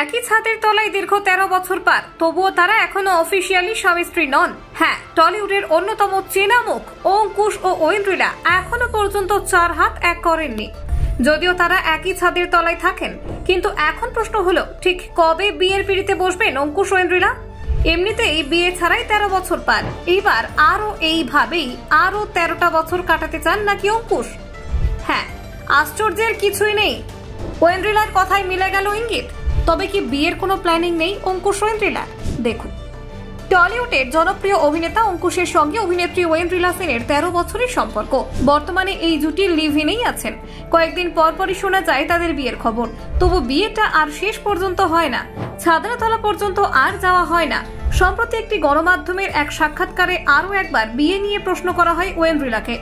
একই ছাদের তলায় দীর্ঘ 13 বছর পার, তবুও তারা এখনো অফিসিয়ালি স্বামী স্ত্রী নন। হ্যাঁ, টলিউডের অন্যতম চেনা মুখ অঙ্কুশ ও ঐন্দ্রিলা এখনো পর্যন্ত 4 হাত এক করেননি। যদিও তারা একই ছাদের তলায় থাকেন, কিন্তু এখন প্রশ্ন হলো ঠিক কবে বিয়ের পিঁড়িতে বসবেন অঙ্কুশ ঐন্দ্রিলা? এমনিতেই বিয়ে ছাড়াই 13 বছর পার, এইবার আরো এইভাবেই আরো 13টা বছর কাটাতে চান নাকি অঙ্কুশ? হ্যাঁ, আশ্চর্যের কিছুই নেই, ঐন্দ্রিলার কথায় মিলে গেল ইঙ্গিত। তবে কি বিয়ের কোনো প্ল্যানিং নেই অঙ্কুশ ঐন্দ্রিলার? দেখুন, টলিউডের জনপ্রিয় অভিনেতা অঙ্কুশের সঙ্গে অভিনেত্রী ঐন্দ্রিলা সেনের 13 বছরের সম্পর্ক। বর্তমানে এই জুটি লিভ ইনেই আছেন। কয়েকদিন পরপরই শোনা যায় তাদের বিয়ের খবর। তবু বিয়েটা আর শেষ পর্যন্ত হয় না, ছাদনাতলা পর্যন্ত আর যাওয়া হয় না। সম্প্রতি একটি গণমাধ্যমের এক সাক্ষাৎকারে আরো একবার বিয়ে নিয়ে প্রশ্ন করা হয় ঐন্দ্রিলাকে।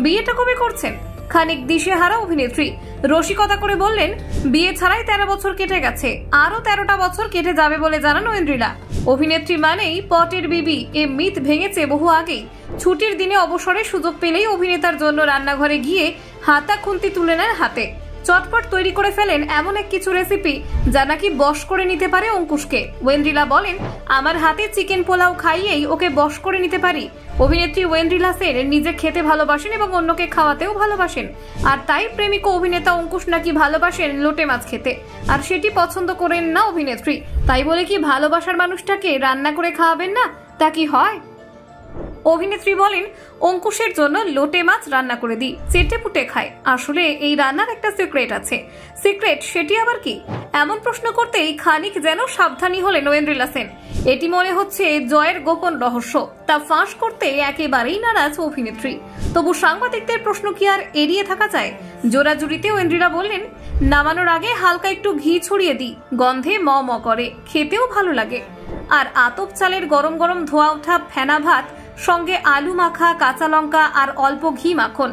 বিয়েটা কবে করছেন? খানিক দিশেহারা অভিনেত্রী রসিকতা করে বললেন, বিয়ে ছাড়াই 13 বছর কেটে গেছে, আরো 13টা বছর কেটে যাবে বলে জানান ঐন্দ্রিলা। অভিনেত্রী মানেই পটের বিবি, এ মিথ ভেঙেছে বহু আগেই। ছুটির দিনে অবসরের সুযোগ পেলেই অভিনেতার জন্য রান্নাঘরে গিয়ে হাতা খুন্তি তুলে নেন হাতে। চটপট তৈরি করে ফেলেন এমন এক কিছু রেসিপি যা নাকি বশ করে নিতে পারে অঙ্কুশকে। ঐন্দ্রিলা বলেন, আমার হাতে চিকেন পোলাও খাইয়েই ওকে বশ করে নিতে পারি। অভিনেত্রী ঐন্দ্রিলা সেন নিজে খেতে ভালোবাসেন এবং অন্যকে খাওয়াতেও ভালোবাসেন। আর তাই প্রেমিক অভিনেতা অঙ্কুশ নাকি ভালোবাসেন লোটে মাছ খেতে, আর সেটি পছন্দ করেন না অভিনেত্রী। তাই বলে কি ভালোবাসার মানুষটাকে রান্না করে খাওয়াবেন না? তা কি হয়? অভিনেত্রী বলেন, অঙ্কুশের জন্য লোটে মাছ রান্না করে দিই, চেটে পুটে খায়। আসলে এই রান্নার একটা সিক্রেট আছে। সিক্রেট সেটি আবার কি? এমন প্রশ্ন করতেই খানিক যেন সাবধানী হলেন ঐন্দ্রিলা সেন। এটি মনে হচ্ছে জয়ের গোপন রহস্য, তা ফাঁস করতে একেবারেই নারাজ অভিনেত্রী। তবু সাংবাদিকদের প্রশ্ন কি আর এড়িয়ে থাকা যায়? জোরাজুরিতে ঐন্দ্রিলা বললেন, নামানোর আগে হালকা একটু ঘি ছড়িয়ে দিই, গন্ধে ম ম করে, খেতেও ভালো লাগে। আর আতপ চালের গরম গরম ধোয়া ওঠা ফেনা ভাত, সঙ্গে আলু মাখা, কাঁচা লঙ্কা আর অল্প ঘি মাখন,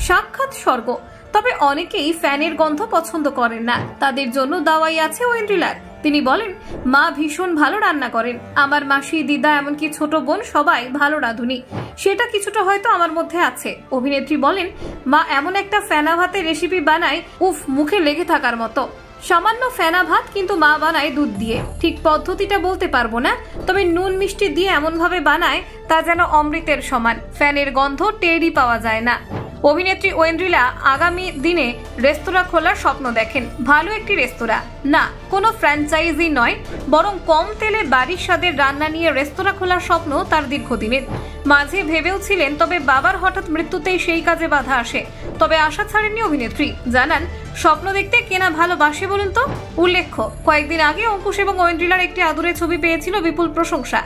সাক্ষাৎ স্বর্গ। তবে অনেকেই ফ্যানের গন্ধ পছন্দ করেন না, তাদের জন্য দাওয়াই আছে ঐন্দ্রিলার। তিনি বলেন, মা ভীষণ ভালো রান্না করেন, আমার মাসি, দিদা, এমনকি ছোট বোন সবাই ভালো রাঁধুনি, সেটা কিছুটা হয়তো আমার মধ্যে আছে। অভিনেত্রী বলেন, মা এমন একটা ফেনা ভাতের রেসিপি বানায়, উফ, মুখে লেগে থাকার মতো। সামান্য ফেনা ভাত, কিন্তু মা বানায় দুধ দিয়ে। ঠিক পদ্ধতিটা বলতে পারবো না, তবে নুন মিষ্টি দিয়ে এমন ভাবে বানায় তা যেন অমৃতের সমান, ফ্যানের গন্ধ টেরই পাওয়া যায় না। অভিনেত্রী ঐন্দ্রিলা আগামী দিনে রেস্তোরাঁ খোলার স্বপ্ন দেখেন। ভালো একটি রেস্তোরাঁ, না কোনো ফ্র্যাঞ্চাইজি নয়, বরং কম তেলে বাড়ির স্বাদের রান্না নিয়ে রেস্তোরাঁ খোলার স্বপ্ন তার দীর্ঘদিনের। মাঝে ভেবেও ছিলেন, তবে বাবার হঠাৎ মৃত্যুতেই সেই কাজে বাধা আসে। তবে আশা ছাড়েননি অভিনেত্রী, জানান, স্বপ্ন দেখতে কেনা ভালোবাসে বলুন তো। উল্লেখ্য, কয়েকদিন আগে অঙ্কুশ এবং ঐন্দ্রিলার একটি আদুরে ছবি পেয়েছিল বিপুল প্রশংসা।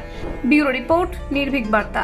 ব্যুরো রিপোর্ট, নির্ভীক বার্তা।